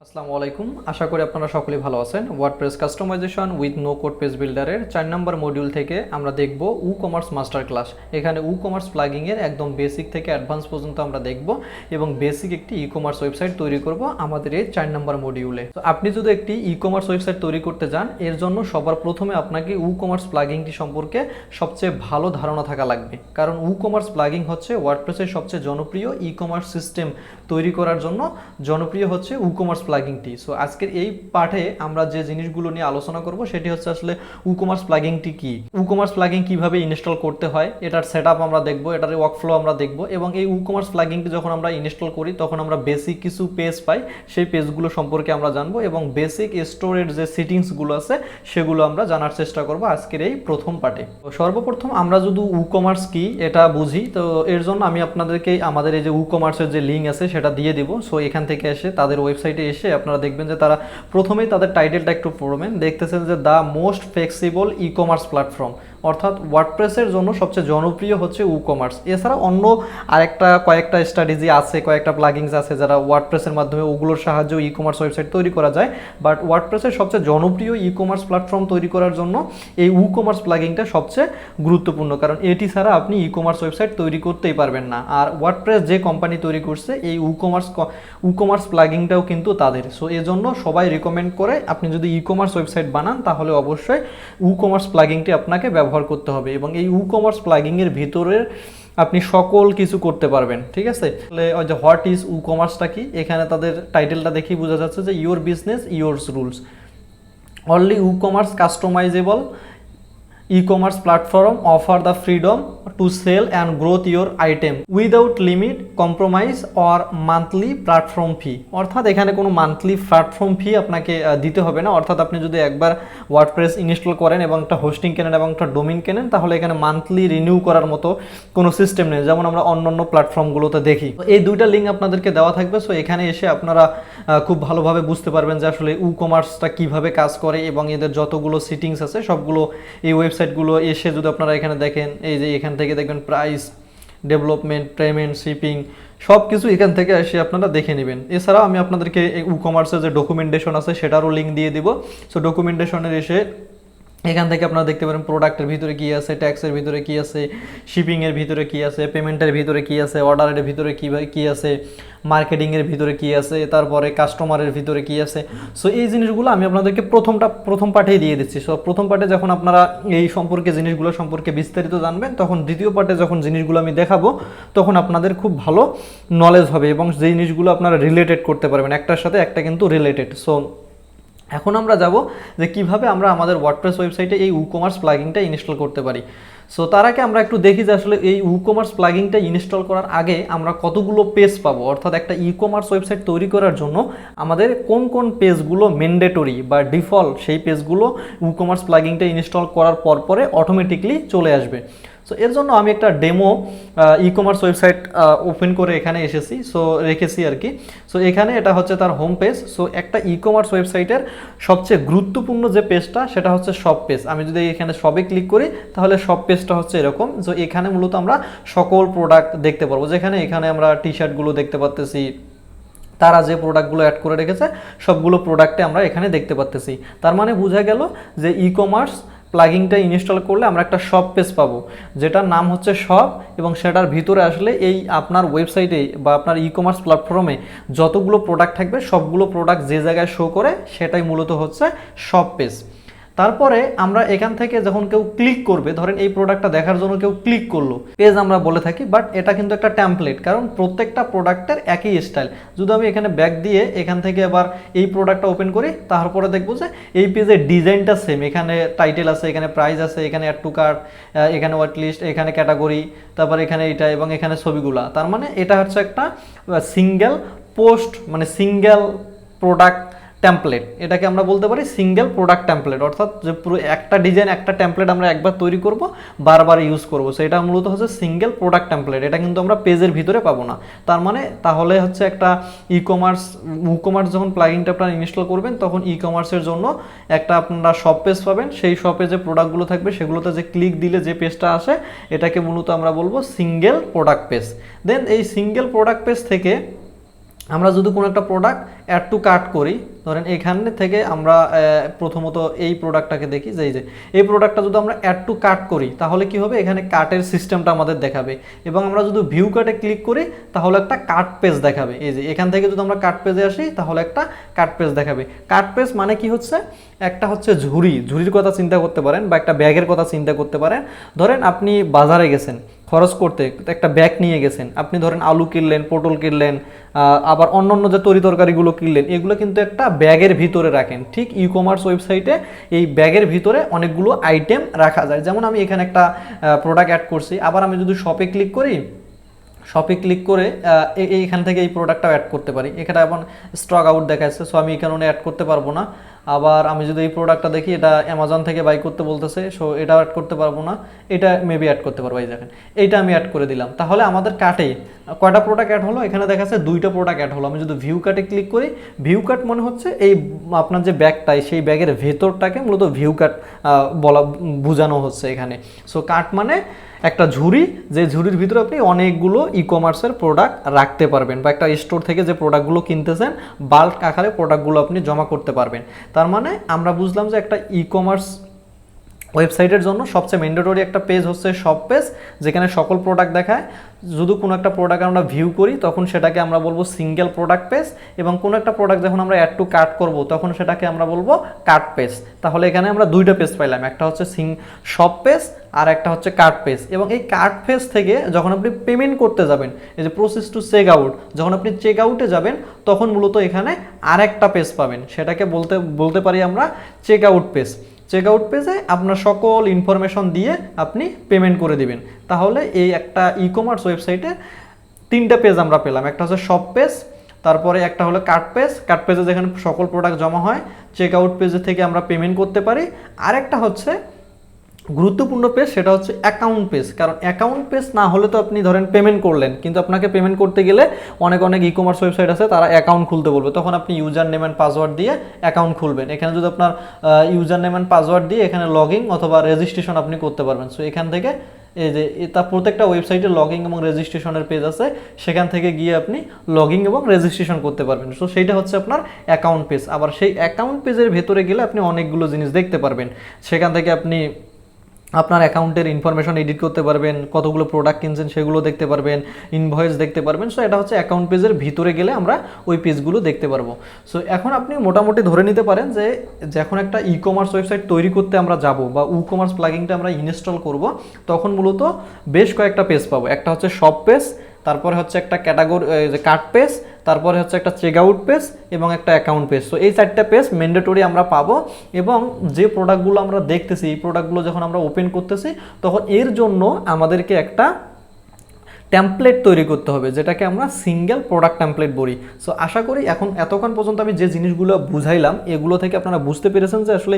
আসসালামু আলাইকুম, আশা করি আপনারা সকলেই ভালো আছেন। WordPress customization with no code page বিল্ডারের 4 নম্বর মডিউল থেকে আমরা দেখব উ কমার্স মাস্টার ক্লাস। এখানে উ কমার্স প্লাগিংয়ের একদম বেসিক থেকে অ্যাডভান্স পর্যন্ত আমরা দেখব এবং বেসিক একটি ই কমার্স ওয়েবসাইট তৈরি করব আমাদের এই 4 নম্বর মডিউলে। তো আপনি যদি একটি ই কমার্স ওয়েবসাইট তৈরি করতে যান, এর জন্য সবার প্রথমে আপনাকে উ কমার্স প্লাগিংটি সম্পর্কে সবচেয়ে ভালো ধারণা থাকা লাগবে, কারণ উ কমার্স প্লাগিং হচ্ছে ওয়ার্ডপ্রেসের সবচেয়ে জনপ্রিয় ই কমার্স সিস্টেম তৈরি করার জন্য জনপ্রিয় হচ্ছে উ কমার্স প্লাগিংটি। সো আজকের এই পাঠে আমরা যে জিনিসগুলো নিয়ে আলোচনা করব সেটি হচ্ছে আসলে ই কমার্স প্লাগিংটি কি, ই কমার্স প্লাগিং কিভাবে ইনস্টল করতে হয়, এটার সেটআপ আমরা দেখব, এটার ওয়ার্কফ্লো আমরা দেখব এবং এই ই কমার্স প্লাগিংটি যখন আমরা ইনস্টল করি তখন আমরা বেসিক কিছু পেজ পাই, সেই পেজগুলো সম্পর্কে আমরা জানবো এবং বেসিক স্টোরের যে সেটিংসগুলো আছে সেগুলো আমরা জানার চেষ্টা করব আজকের এই প্রথম পাঠে। তো সর্বপ্রথম আমরা যদি ই কমার্স কি এটা বুঝি, তো এর জন্য আমি আপনাদেরকে আমাদের এই যে ই কমার্সের যে লিঙ্ক আছে সেটা দিয়ে দিব। সো এখান থেকে এসে তাদের ওয়েবসাইটে এসে আপনারা দেখবেন যে তারা প্রথমেই তাদের টাইটেলটা একটু পড়বেন, দেখতেছেন যে the most flexible e commerce platform, অর্থাৎ ওয়ার্ডপ্রেসের জন্য সবচেয়ে জনপ্রিয় হচ্ছে ই কমার্স। এছাড়া অন্য কয়েকটা স্ট্র্যাটেজি আছে, কয়েকটা প্লাগিংস আছে যারা ওয়ার্ডপ্রেসের মাধ্যমে ওগুলোর সাহায্যে ই কমার্স ওয়েবসাইট তৈরি করা যায়, বাট ওয়ার্ডপ্রেসের সবচেয়ে জনপ্রিয় ই কমার্স প্ল্যাটফর্ম তৈরি করার জন্য এই ই কমার্স প্লাগিংটা সবচেয়ে গুরুত্বপূর্ণ, কারণ এটি ছাড়া আপনি ই কমার্স ওয়েবসাইট তৈরি করতেই পারবেন না। আর ওয়ার্ডপ্রেস যে কোম্পানি তৈরি করছে এই ই কমার্স প্লাগিংটাও কিন্তু তাদের। সো এজন্য সবাই রিকমেন্ড করে আপনি যদি ই কমার্স ওয়েবসাইট বানান তাহলে অবশ্যই ই কমার্স প্লাগিংটি আপনাকে ব্যবহার করতে হবে এবং এই ই কমার্স প্লাগিংয়ের ভিতরে আপনি সকল কিছু করতে পারবেন। ঠিক আছে, তাহলে ওই যে হোয়াট ইজ ই কমার্সটা কি, এখানে তাদের টাইটেলটা দেখেই বোঝা যাচ্ছে যে your business yours rules, only e commerce customizable e-commerce platform offer the freedom to sell and grow your item without limit, compromise or monthly platform fee। অর্থাৎ এখানে কোনো মান্থলি প্ল্যাটফর্ম ফি আপনাকে দিতে হবে না। অর্থাৎ আপনি যদি একবার ওয়ার্ডপ্রেস ইনস্টল করেন এবং একটা হোস্টিং কেনেন এবং একটা ডোমেইন কেনেন তাহলে এখানে মান্থলি রিনিউ করার মতো কোনো সিস্টেম নেই, যেমন আমরা অন্যান্য প্ল্যাটফর্মগুলোতে দেখি। এই দুইটা লিঙ্ক আপনাদেরকে দেওয়া থাকবে। সো এখানে এসে আপনারা খুব ভালোভাবে বুঝতে পারবেন যে আসলে ই কমার্সটা কীভাবে কাজ করে এবং এদের যতগুলো সেটিংস আছে সবগুলো এই ওয়েবসাইটগুলো এসে যদি আপনারা এখানে দেখেন, এই যে এখান থেকে দেখবেন প্রাইস, ডেভেলপমেন্ট, পেমেন্ট, শিপিং সব কিছু এখান থেকে এসে আপনারা দেখে নেবেন। এছাড়াও আমি আপনাদেরকে ই কমার্সের যে ডকুমেন্টেশন আছে সেটারও লিঙ্ক দিয়ে দিব। সো ডকুমেন্টেশনের এসে এখান থেকে আপনারা দেখতে পারেন প্রোডাক্টের ভিতরে কী আছে, ট্যাক্সের ভিতরে কী আছে, শিপিংয়ের ভিতরে কী আছে, পেমেন্টের ভিতরে কী আছে, অর্ডারের ভিতরে কী আছে, মার্কেটিংয়ের ভিতরে কী আছে, তারপরে কাস্টমারের ভিতরে কী আছে। সো এই জিনিসগুলো আমি আপনাদেরকে প্রথম পাঠেই দিয়ে দিচ্ছি। সো প্রথম পাঠে যখন আপনারা এই জিনিসগুলো সম্পর্কে বিস্তারিত জানবেন, তখন দ্বিতীয় পাঠে যখন জিনিসগুলো আমি দেখাবো তখন আপনাদের খুব ভালো নলেজ হবে এবং যে জিনিসগুলো আপনারা রিলেটেড করতে পারবেন, একটার সাথে একটা কিন্তু রিলেটেড। সো এখন আমরা যাব যে কিভাবে আমরা আমাদের ওয়ার্ডপ্রেস ওয়েবসাইটে এই ই কমার্স প্লাগিংটা ইনস্টল করতে পারি। সো তার আগে আমরা একটু দেখি যে আসলে এই ই কমার্স প্লাগিংটা ইনস্টল করার আগে আমরা কতগুলো পেজ পাবো, অর্থাৎ একটা ই কমার্স ওয়েবসাইট তৈরি করার জন্য আমাদের কোন কোন পেজগুলো ম্যান্ডেটরি বা ডিফল্ট, সেই পেজগুলো ই কমার্স প্লাগিংটা ইনস্টল করার পরে অটোমেটিকলি চলে আসবে। সো এর জন্য আমি একটা demo e commerce website open করে এখানে এসেছি, সো রেখেছি আর কি। সো এখানে এটা হচ্ছে তার হোম পেজ। সো একটা ই কমার্স ওয়েবসাইটের সবচেয়ে গুরুত্বপূর্ণ যে পেজটা সেটা হচ্ছে শপ পেজ। আমি যদি এখানে সবে ক্লিক করি তাহলে শপ পেজটা হচ্ছে এরকম। সো এখানে মূলত আমরা সকল প্রোডাক্ট দেখতে পারবো, এখানে আমরা টি শার্টগুলো দেখতে পাচ্তেছি, তারা যে প্রোডাক্টগুলো অ্যাড করে রেখেছে সবগুলো প্রোডাক্টে আমরা এখানে দেখতে পাচ্তেছি। তার মানে বোঝা গেল যে ই কমার্স প্লাগিংটা ইনস্টল করলে আমরা একটা শপ পেজ পাবো যেটার নাম হচ্ছে শপ, এবং সেটার ভিতরে আসলে এই আপনার ওয়েবসাইটে বা আপনার ই কমার্স প্ল্যাটফর্মে যতগুলো প্রোডাক্ট থাকবে সবগুলো প্রোডাক্ট যে জায়গায় শো করে সেটাই মূলত হচ্ছে শপ পেজ। তারপরে আমরা এখান থেকে যখন কেউ ক্লিক করবে, ধরেন এই প্রোডাক্টটা দেখার জন্য কেউ ক্লিক করলো, পেজ আমরা বলে থাকি, বাট এটা কিন্তু একটা টেমপ্লেট, কারণ প্রত্যেকটা প্রোডাক্টের একই স্টাইল। যদি আমি এখানে ব্যাক দিয়ে এখান থেকে আবার এই প্রোডাক্টটা ওপেন করি তারপরে দেখবো যে এই পেজের ডিজাইনটা সেম, এখানে টাইটেল আছে, এখানে প্রাইস আছে, এখানে অ্যাড টু কার্ট, এখানে ওয়াট লিস্ট, এখানে ক্যাটাগরি, তারপর এখানে এটা এবং এখানে ছবিগুলা। তার মানে এটা হচ্ছে একটা সিঙ্গেল পোস্ট, মানে সিঙ্গেল প্রোডাক্ট টেমপ্লেট, এটাকে আমরা বলতে পারি সিঙ্গেল প্রোডাক্ট টেমপ্লেট। অর্থাৎ যে পুরো একটা ডিজাইন, একটা টেমপ্লেট আমরা একবার তৈরি করব, বারবার ইউজ করব, সেটা মূলত হচ্ছে সিঙ্গেল প্রোডাক্ট টেমপ্লেট। এটা কিন্তু আমরা পেজের ভিতরে পাবো না। তার মানে তাহলে হচ্ছে একটা ই কমার্স যখন প্লাগিংটা আপনারা ইনস্টল করবেন তখন ই কমার্সের জন্য একটা আপনারা শপ পেজ পাবেন। সেই শপে যে প্রোডাক্টগুলো থাকবে সেগুলোতে যে ক্লিক দিলে যে পেজটা আসে এটাকে মূলত আমরা বলবো সিঙ্গেল প্রোডাক্ট পেজ। দেন এই সিঙ্গেল প্রোডাক্ট পেজ থেকে আমরা যদি কোনো একটা প্রোডাক্ট অ্যাড টু কার্ট করি, ধরেন এখানে থেকে আমরা প্রথমত এই প্রোডাক্টটাকে দেখি যে এই প্রোডাক্টটা যদি আমরা অ্যাড টু কার্ট করি তাহলে কি হবে, এখানে কার্টের সিস্টেমটা আমাদের দেখাবে এবং আমরা যদি ভিউ কার্টে ক্লিক করি তাহলে একটা কার্ট পেজ দেখাবে। এই যে এখান থেকে যদি আমরা কার্ট পেজে আসি তাহলে একটা কার্ট পেজ দেখাবে। কার্ট পেজ মানে কি হচ্ছে, একটা হচ্ছে ঝুড়ির কথা চিন্তা করতে পারেন বা একটা ব্যাগের কথা চিন্তা করতে পারেন। ধরেন আপনি বাজারে গেছেন খরচ করতে, একটা ব্যাগ নিয়ে গেছেন, আপনি ধরেন আলু কিনলেন, পটল কিনলেন, আবার অন্য যে তরি তরকারিগুলো কিনলেন, এগুলো কিন্তু একটা ব্যাগের ভিতরে রাখেন। ঠিক ই কমার্স ওয়েবসাইটে এই ব্যাগের ভিতরে অনেকগুলো আইটেম রাখা যায়। যেমন আমি এখানে একটা প্রোডাক্ট অ্যাড করছি, আবার আমি যদি শপে ক্লিক করি, শপে ক্লিক করে এইখান থেকে এই প্রোডাক্টটাও অ্যাড করতে পারি। এখানে এখন স্টক আউট দেখাচ্ছে, সো আমি এখানে অ্যাড করতে পারবো না। আবার আমি যদি এই প্রোডাক্টটা দেখি, এটা অ্যামাজন থেকে বাই করতে বলতেছে, সো এটাও অ্যাড করতে পারবো না, এটা মেবি অ্যাড করতে পারবো। এই দেখেন এইটা আমি অ্যাড করে দিলাম। তাহলে আমাদের কার্টে কয়টা প্রোডাক্ট অ্যাড হলো, এখানে দেখাচ্ছে 2টা প্রোডাক্ট অ্যাড হলো। আমি যদি ভিউ কার্টে ক্লিক করি, ভিউ কার্ট মনে হচ্ছে এই আপনার যে ব্যাগটাই, সেই ব্যাগের ভেতরটাকে মূলত ভিউ কার্ট বোঝানো হচ্ছে এখানে। সো কার্ট মানে একটা ঝুড়ি, যে ঝুড়ির ভিতরে আপনি অনেকগুলো ই কমার্সের প্রোডাক্ট রাখতে পারবেন, বা একটা স্টোর থেকে যে প্রোডাক্টগুলো কিনতেছেন বাল্ক আকারে প্রোডাক্টগুলো আপনি জমা করতে পারবেন। তার মানে আমরা বুঝলাম যে একটা ই কমার্স ওয়েবসাইটের জন্য সবচেয়ে ম্যান্ডেটরি একটা পেজ হচ্ছে শপ পেজ, যেখানে সকল প্রোডাক্ট দেখায়। যদি কোনো একটা প্রোডাক্ট আমরা ভিউ করি তখন সেটাকে আমরা বলবো সিঙ্গেল প্রোডাক্ট পেজ, এবং কোনো একটা প্রোডাক্ট যখন আমরা অ্যাড টু কার্ট করব তখন সেটাকে আমরা বলবো কার্ট পেজ। তাহলে এখানে আমরা 2টা পেজ পাইলাম, একটা হচ্ছে শপ পেজ আর একটা হচ্ছে কার্ট পেজ। এবং এই কার্ট পেজ থেকে যখন আপনি পেমেন্ট করতে যাবেন, এই যে প্রসেস টু চেক আউট, যখন আপনি চেক আউটে যাবেন তখন মূলত এখানে আরেকটা পেজ পাবেন, সেটাকে বলতে পারি আমরা check out page. Check out পেজে আপনার সকল ইনফরমেশন দিয়ে আপনি পেমেন্ট করে দিবেন। তাহলে এই একটা ই কমার্স ওয়েবসাইটে 3টা পেজ আমরা পেলাম, একটা হচ্ছে শপ পেজ, তারপরে একটা হলো কার্ট পেজে যেখানে সকল প্রোডাক্ট জমা হয়, চেক আউট পেজে থেকে আমরা পেমেন্ট করতে পারি। আরেকটা হচ্ছে গুরুত্বপূর্ণ পেজ, সেটা হচ্ছে অ্যাকাউন্ট পেজ। কারণ অ্যাকাউন্ট পেজ না হলে তো আপনি ধরেন পেমেন্ট করলেন, কিন্তু আপনাকে পেমেন্ট করতে গেলে অনেক ই কমার্স ওয়েবসাইট আছে তারা অ্যাকাউন্ট খুলতে বলবে, তখন আপনি ইউজার নেম অ্যান্ড পাসওয়ার্ড দিয়ে অ্যাকাউন্ট খুলবেন। এখানে যদি আপনার ইউজার নেম অ্যান্ড পাসওয়ার্ড দিয়ে এখানে লগইন অথবা রেজিস্ট্রেশন আপনি করতে পারবেন। সো এখান থেকে এই যে তার প্রত্যেকটা ওয়েবসাইটে লগইন এবং রেজিস্ট্রেশনের পেজ আছে, সেখান থেকে গিয়ে আপনি লগইন এবং রেজিস্ট্রেশন করতে পারবেন। সো সেইটা হচ্ছে আপনার অ্যাকাউন্ট পেজ। আবার সেই অ্যাকাউন্ট পেজের ভেতরে গেলে আপনি অনেকগুলো জিনিস দেখতে পারবেন, সেখান থেকে আপনি আপনার অ্যাকাউন্টের ইনফরমেশন এডিট করতে পারবেন, কতগুলো প্রোডাক্ট কিনছেন সেগুলো দেখতে পারবেন, ইনভয়েস দেখতে পারবেন। সো এটা হচ্ছে অ্যাকাউন্ট পেজের ভিতরে গেলে আমরা ওই পেজগুলো দেখতে পারবো। সো এখন আপনি মোটামুটি ধরে নিতে পারেন যে যখন একটা ই কমার্স ওয়েবসাইট তৈরি করতে আমরা যাব বা ই কমার্স প্লাগিংটা আমরা ইনস্টল করব, তখন মূলত বেশ কয়েকটা পেজ পাবো। একটা হচ্ছে শপ পেজ, তারপরে হচ্ছে একটা ক্যাটাগরি যে কার্ট পেজ, তারপরে হচ্ছে একটা চেক আউট পেজ এবং একটা অ্যাকাউন্ট পেজ। সো এই 4টা পেজ ম্যান্ডেটরি আমরা পাবো। এবং যে প্রোডাক্টগুলো আমরা দেখতেছি, এই প্রোডাক্টগুলো যখন আমরা ওপেন করতেছি তখন এর জন্য আমাদেরকে একটা টেমপ্লেট তৈরি করতে হবে, যেটাকে আমরা সিঙ্গেল প্রোডাক্ট টেমপ্লেট বলি। সো আশা করি এখন এতক্ষণ পর্যন্ত আমি যে জিনিসগুলো বুঝাইলাম এগুলো থেকে আপনারা বুঝতে পেরেছেন যে আসলে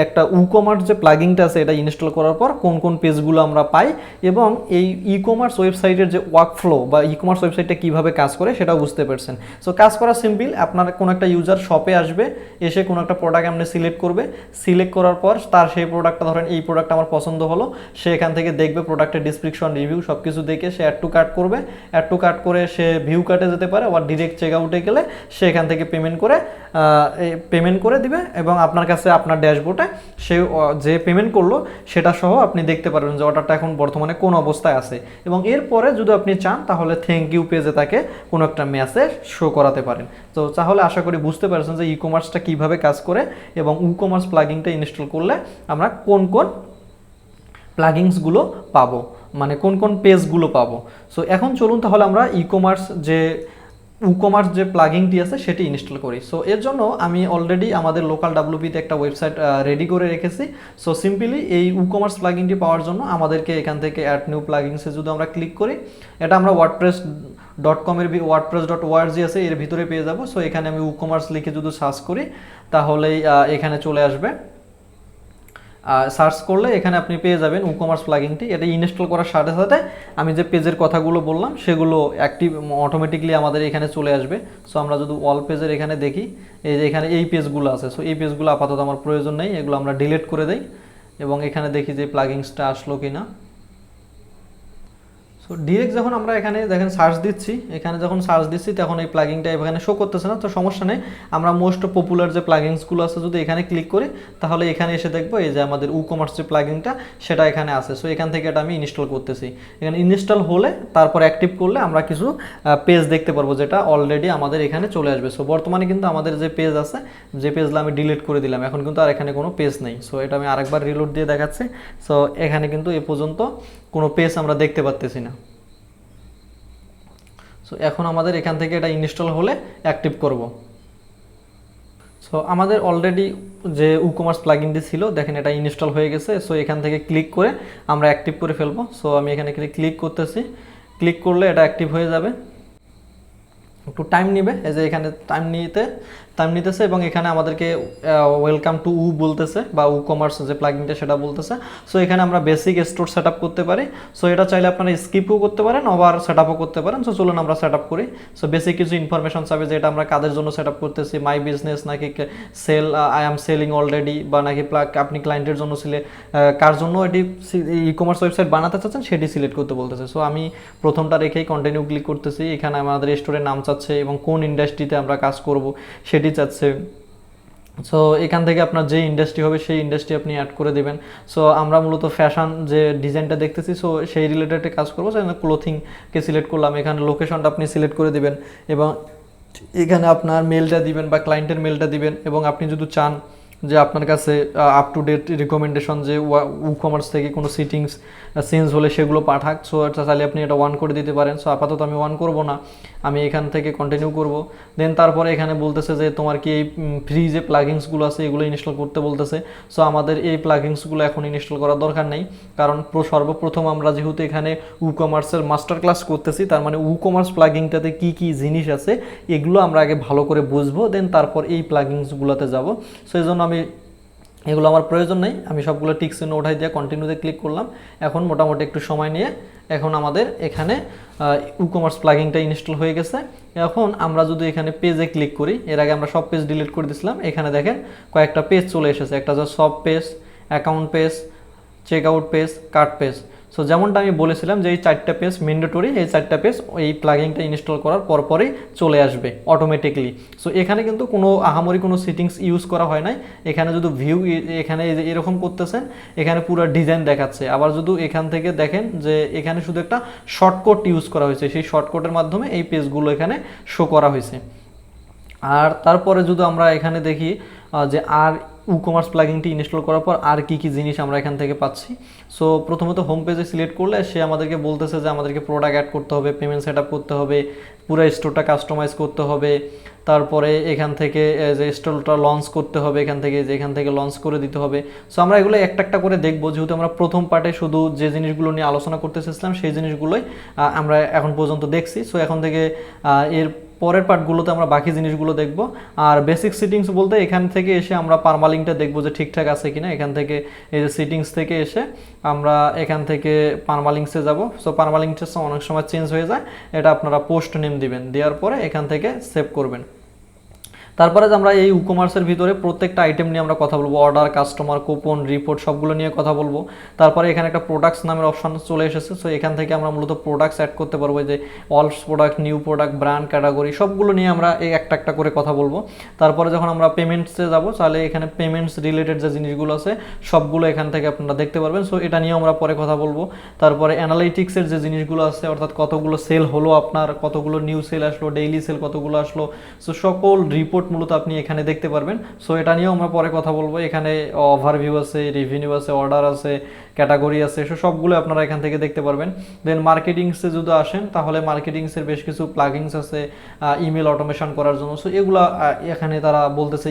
একটা ই কমার্স যে প্লাগিংটা আছে এটা ইনস্টল করার পর কোন কোন পেজগুলো আমরা পাই, এবং এই ই কমার্স ওয়েবসাইটের যে ওয়ার্কফ্লো বা ই কমার্স ওয়েবসাইটটা কীভাবে কাজ করে সেটাও বুঝতে পেরেছেন। সো কাজ করা সিম্পল, আপনার কোনো একটা ইউজার শপে আসবে, এসে কোনো একটা প্রোডাক্ট আপনি সিলেক্ট করবে, সিলেক্ট করার পর তার সেই প্রোডাক্টটা, ধরেন এই প্রোডাক্ট আমার পছন্দ হলো, সে এখান থেকে দেখবে প্রোডাক্টের ডিসক্রিপশন, রিভিউ সব কিছু দেখে সে অ্যাড টু কার্ট করবে, অ্যাড টু কার্ট করে সে ভিউ কার্টে যেতে পারে, আবার ডিরেক্ট চেক আউটে গেলে সে এখান থেকে পেমেন্ট করে দিবে, এবং আপনার কাছে আপনার ড্যাশবোর্ডে সে যে পেমেন্ট করলো সেটা সহ আপনি দেখতে পারবেন যে অর্ডারটা এখন বর্তমানে কোন অবস্থায় আছে। এবং এরপরে যদি আপনি চান তাহলে থ্যাংক ইউ পেজে তাকে কোনো একটা মেসেজ শো করাতে পারেন। তো তাহলে আশা করি বুঝতে পারছেন যে ই কমার্সটা কীভাবে কাজ করে এবং ই কমার্স প্লাগিংটা ইনস্টল করলে আমরা কোন কোন প্লাগিংসগুলো পাবো, মানে কোন কোন পেজগুলো পাবো। সো এখন চলুন তাহলে আমরা ই কমার্স যে প্লাগিংটি আছে সেটি ইনস্টল করি। সো এর জন্য আমি অলরেডি আমাদের লোকাল ডাব্লিউপিতে একটা ওয়েবসাইট রেডি করে রেখেছি। সো সিম্পলি এই ই কমার্স প্লাগিংটি পাওয়ার জন্য আমাদেরকে এখান থেকে অ্যাড নিউ প্লাগিংসে যদি আমরা ক্লিক করি, এটা আমরা wordpress.com এর wordpress.org আছে এর ভিতরে পেয়ে যাব। সো এখানে আমি ই কমার্স লিখে যদি সার্চ করি তাহলেই এখানে চলে আসবে। সার্চ করলে এখানে আপনি পেয়ে যাবেন ই কমার্স প্লাগিংটি। এটা ইনস্টল করার সাথে সাথে আমি যে পেজের কথাগুলো বললাম সেগুলো অটোমেটিকলি আমাদের এখানে চলে আসবে। সো আমরা যদি অল পেজের এখানে দেখি, এই যে এখানে এই পেজগুলো আছে। সো এই পেজগুলো আপাতত আমার প্রয়োজন নেই, এগুলো আমরা ডিলিট করে দেই এবং এখানে দেখি যে প্লাগিংসটা আসলো কিনা। সো ডিরেক্ট যখন আমরা এখানে দেখেন সার্চ দিচ্ছি, এখানে যখন সার্চ দিচ্ছি তখন এই প্লাগিংটা এখানে শো করতেছে না, তো সমস্যা নেই। আমরা মোস্ট পপুলার যে প্লাগিংসগুলো আছে যদি এখানে ক্লিক করি তাহলে এখানে এসে দেখবো এই যে আমাদের কমার্স যে প্লাগিংটা সেটা এখানে আছে। সো এখান থেকে এটা আমি ইনস্টল করতেছি। এখানে ইনস্টল হলে তারপর অ্যাক্টিভ করলে আমরা কিছু পেজ দেখতে পারবো যেটা অলরেডি আমাদের এখানে চলে আসবে। সো বর্তমানে কিন্তু আমাদের যে পেজ আছে, যে পেজটা আমি ডিলিট করে দিলাম, এখন কিন্তু আর এখানে কোনো পেজ নেই। সো এটা আমি আরেকবার রিলোড দিয়ে দেখাচ্ছি। সো এখানে কিন্তু এ পর্যন্ত কোনো পেজ আমরা দেখতে পাচ্তেছি না। সো এখন আমাদের এখান থেকে এটা ইনস্টল হলে অ্যাক্টিভ করব। সো আমাদের অলরেডি যে কমার্স প্লাগইনটি ছিল দেখেন এটা ইনস্টল হয়ে গেছে। সো এখান থেকে ক্লিক করে আমরা অ্যাক্টিভ করে ফেলবো। সো আমি এখানে ক্লিক করতেছি, ক্লিক করলে এটা অ্যাক্টিভ হয়ে যাবে। একটু টাইম নেবে, এই যে এখানে টাইম নিতেছে এবং এখানে আমাদেরকে ওয়েলকাম টু বলতেছে বা কমার্স যে প্লাগইনটা সেটা বলতেছে। সো এখানে আমরা বেসিক স্টোর সেট করতে পারি। সো এটা চাইলে আপনারা স্কিপও করতে পারেন, আবার সেট করতে পারেন। সো চলুন আমরা সেট করি। সো বেসিক কিছু ইনফরমেশন চাবে যে এটা আমরা কাদের জন্য সেট করতেছি, মাই বিজনেস নাকি sell, I am selling already, বা নাকি আপনি ক্লায়েন্টের জন্য কার জন্য এটি কমার্স ওয়েবসাইট বানাতে চাচ্ছেন সেটি সিলেক্ট করতে বলতেছে। সো আমি প্রথমটা রেখেই কন্টিনিউ ক্লিক করতেছি। এখানে আমাদের স্টোরের নাম চাচ্ছে এবং কোন ইন্ডাস্ট্রিতে আমরা কাজ করব সেটি চাচ্ছে। সো এখান থেকে আপনার যে ইন্ডাস্ট্রি হবে সেই ইন্ডাস্ট্রি আপনি অ্যাড করে দেবেন। সো আমরা মূলত ফ্যাশন যে ডিজাইনটা দেখতেছি, সো সেই রিলেটেড কাজ করবো, সেখানে ক্লোথিংকে সিলেক্ট করলাম। এখানে লোকেশনটা আপনি সিলেক্ট করে দেবেন এবং এখানে আপনার মেলটা দিবেন বা ক্লায়েন্টের মেলটা দিবেন। এবং আপনি যদি চান যে আপনার কাছে আপ টু ডেট রিকমেন্ডেশন যে কমার্স থেকে কোনো সিটিংস চেঞ্জ হলে সেগুলো পাঠাক, সো চাইলে আপনি এটা অন করে দিতে পারেন। সো আপাতত আমি অন করব না, আমি এখান থেকে কন্টিনিউ করব। দেন তারপরে এখানে বলতেছে যে তোমার কি এই ফ্রি যে প্লাগিংসগুলো আছে এগুলো ইনস্টল করতে বলতেছে। সো আমাদের এই প্লাগিংসগুলো এখন ইনস্টল করার দরকার নেই, কারণ সর্বপ্রথম আমরা যেহেতু এখানে কমার্সের মাস্টার ক্লাস করতেছি, তার মানে কমার্স প্লাগিংটাতে কি কি জিনিস আছে এগুলো আমরা আগে ভালো করে বুঝবো, দেন তারপর এই প্লাগিংসগুলোতে যাব। সো এই জন্য আমি এগুলো আমার প্রয়োজন নেই, আমি সবগুলো টিক্স চিহ্ন ওঠাই দিয়ে কন্টিনিউতে ক্লিক করলাম। এখন মোটামুটি একটু সময় নিয়ে এখন আমাদের এখানে কমার্স প্লাগিংটা ইনস্টল হয়ে গেছে। এখন আমরা যদি এখানে পেজে ক্লিক করি, এর আগে আমরা সব পেজ ডিলিট করে দিয়েছিলাম, এখানে দেখেন কয়েকটা পেজ চলে এসেছে। একটা হচ্ছে সব page, account page, check out page, cart page. So যেমনটা আমি বলেছিলাম যে এই 4টা পেজ ম্যান্ডেটরি, এই 4টা পেজ এই প্লাগিংটা ইনস্টল করার পরপরই চলে আসবে অটোমেটিকলি। সো এখানে কিন্তু কোনো আহামরি কোনো সেটিংস ইউজ করা হয় নাই। এখানে যদি ভিউ এখানে এরকম করতেছেন, এখানে পুরো ডিজাইন দেখাচ্ছে। আবার যদি এখান থেকে দেখেন যে এখানে শুধু একটা শর্টকাট ইউজ করা হয়েছে, সেই শর্টকাটের মাধ্যমে এই পেজগুলো এখানে শো করা হয়েছে। আর তারপরে যদি আমরা এখানে দেখি যে আর কমার্স প্লাগিংটি ইনস্টল করার পর আর কি কি জিনিস আমরা এখান থেকে পাচ্ছি। সো প্রথমত হোম পেজে সিলেক্ট করলে সে আমাদেরকে বলতেছে যে আমাদেরকে প্রোডাক্ট অ্যাড করতে হবে, পেমেন্ট সেট আপ করতে হবে, পুরো স্টোরটা কাস্টমাইজ করতে হবে। তারপরে এখান থেকে যে স্টোরটা লঞ্চ করতে হবে, এখান থেকে লঞ্চ করে দিতে হবে। সো আমরা এগুলো একটা একটা করে দেখবো, যেহেতু আমরা প্রথম পার্টে শুধু যে জিনিসগুলো নিয়ে আলোচনা করতে চেয়েছিলাম সেই জিনিসগুলোই আমরা এখন পর্যন্ত দেখছি। সো এখন থেকে এর পরের পার্টগুলোতে আমরা বাকি জিনিসগুলো দেখব। আর বেসিক সেটিংস বলতে এখান থেকে এসে আমরা পারমালিংটা দেখব যে ঠিকঠাক আছে কিনা। এখান থেকে এই যে সেটিংস থেকে এসে আমরা এখান থেকে পারমালিংসে যাব। সো পারমালিংসের অনেক সময় চেঞ্জ হয়ে যায়, এটা আপনারা পোস্ট নেম দিবেন, দেওয়ার পরে এখান থেকে সেভ করবেন। তারপরে যে আমরা এই কমার্সের ভিতরে প্রত্যেকটা আইটেম নিয়ে আমরা কথা বলবো, অর্ডার, কাস্টমার, কুপন, রিপোর্ট সবগুলো নিয়ে কথা বলবো। তারপরে এখানে একটা প্রোডাক্টস নামের অপশন চলে এসেছে। সো এখান থেকে আমরা মূলত প্রোডাক্টস অ্যাড করতে পারবো, যে all product, new product, brand, category সবগুলো নিয়ে আমরা এই একটা একটা করে কথা বলবো। তারপরে যখন আমরা পেমেন্টসে যাব, তাহলে এখানে পেমেন্টস রিলেটেড যে জিনিসগুলো আছে সবগুলো এখান থেকে আপনারা দেখতে পারবেন। সো এটা নিয়েও আমরা পরে কথা বলবো। তারপরে অ্যানালাইটিক্সের যে জিনিসগুলো আছে, অর্থাৎ কতগুলো সেল হলো আপনার, কতগুলো নিউ সেল আসলো, ডেইলি সেল কতগুলো আসলো, সো সকল রিপোর্ট মূলত আপনি এখানে দেখতে পারবেন। সো এটা নিয়েও আমরা পরে কথা বলবো। এখানে ওভারভিউ আছে, রেভিনিউ আছে, অর্ডার আছে, ক্যাটাগরি আছে, সবগুলো আপনারা এখান থেকে দেখতে পারবেন। দেন মার্কেটিংসে যদি আসেন, তাহলে মার্কেটিংসের বেশ কিছু প্লাগিংস আছে ইমেল অটোমেশন করার জন্য। সো এগুলো এখানে তারা বলতেছে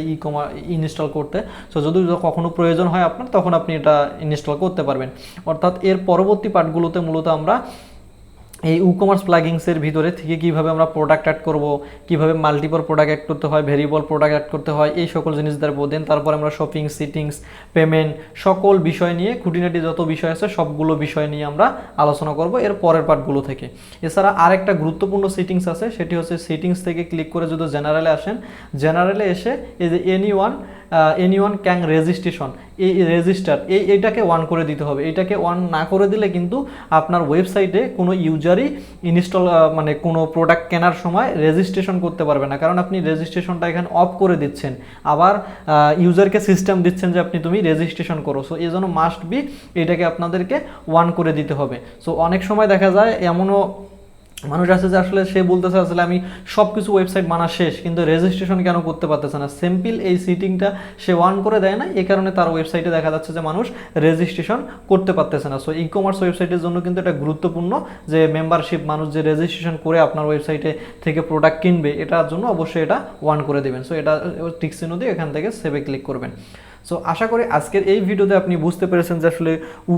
ইনস্টল করতে। সো যদি কখনো প্রয়োজন হয় আপনার, তখন আপনি এটা ইনস্টল করতে পারবেন। অর্থাৎ এর পরবর্তী পার্টগুলোতে মূলত আমরা এই কমার্স প্লাগিংসের ভিতরে থেকে কীভাবে আমরা প্রোডাক্ট অ্যাড করব, কীভাবে মাল্টিপল প্রোডাক্ট অ্যাড করতে হয়, ভেরিয়েবল প্রোডাক্ট অ্যাড করতে হয়, এই সকল জিনিস দেখবো। দেন তারপর আমরা শপিং, সিটিংস, পেমেন্ট সকল বিষয় নিয়ে, খুঁটিনাটি যত বিষয় আছে সবগুলো বিষয় নিয়ে আমরা আলোচনা করব এর পরের পার্টগুলো থেকে। এছাড়া আরেকটা গুরুত্বপূর্ণ সেটিংস আছে, সেটি হচ্ছে সেটিংস থেকে ক্লিক করে যদি জেনারেলে আসেন, জেনারেলে এসে এই যে any one anyone can registration, এই রেজিস্টার এইটাকে অন করে দিতে হবে। এটাকে অন না করে দিলে কিন্তু আপনার ওয়েবসাইটে কোনো ইউজারই ইনস্টল মানে কোনো প্রোডাক্ট কেনার সময় রেজিস্ট্রেশন করতে পারবে না, কারণ আপনি রেজিস্ট্রেশনটা এখানে অফ করে দিচ্ছেন, আবার ইউজারকে সিস্টেম দিচ্ছেন যে আপনি তুমি রেজিস্ট্রেশন করো। সো এই জন্য মাস্ট বি এটাকে আপনাদেরকে অন করে দিতে হবে। সো অনেক সময় দেখা যায় এমনও মানুষ আছে যে আসলে সে বলতেছে আসলে আমি সব কিছু ওয়েবসাইট বানা শেষ, কিন্তু রেজিস্ট্রেশন কেন করতে পারতেছে না, সিম্পল এই সিটিংটা সে অন করে দেয় না, এই কারণে তার ওয়েবসাইটে দেখা যাচ্ছে যে মানুষ রেজিস্ট্রেশন করতে পারতেছে না। সো ই কমার্স ওয়েবসাইটের জন্য কিন্তু এটা গুরুত্বপূর্ণ যে মেম্বারশিপ, মানুষ যে রেজিস্ট্রেশন করে আপনার ওয়েবসাইটে থেকে প্রোডাক্ট কিনবে, এটার জন্য অবশ্যই এটা অন করে দেবেন। সো এটা টিক চিহ্ন দিয়ে এখান থেকে সেভে ক্লিক করবেন। সো আশা করি আজকের এই ভিডিওতে আপনি বুঝতে পেরেছেন যে আসলে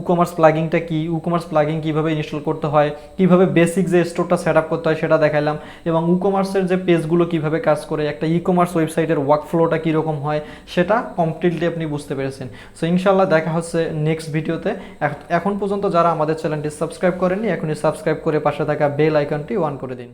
কমার্স প্লাগিংটা কি, কমার্স প্লাগিং কীভাবে ইনস্টল করতে হয়, কীভাবে বেসিক যে স্টোরটা সেট আপ করতে হয় সেটা দেখাইলাম, এবং কমার্সের যে পেজগুলো কীভাবে কাজ করে, একটা কমার্স ওয়েবসাইটের ওয়ার্কফ্লোটা কীরকম হয় সেটা কমপ্লিটলি আপনি বুঝতে পেরেছেন। সো ইনশাল্লাহ দেখা হচ্ছে নেক্সট ভিডিওতে। এখন পর্যন্ত যারা আমাদের চ্যানেলটি সাবস্ক্রাইব করেননি, এখনই সাবস্ক্রাইব করে পাশে থাকা বেল আইকনটি অন করে দিন।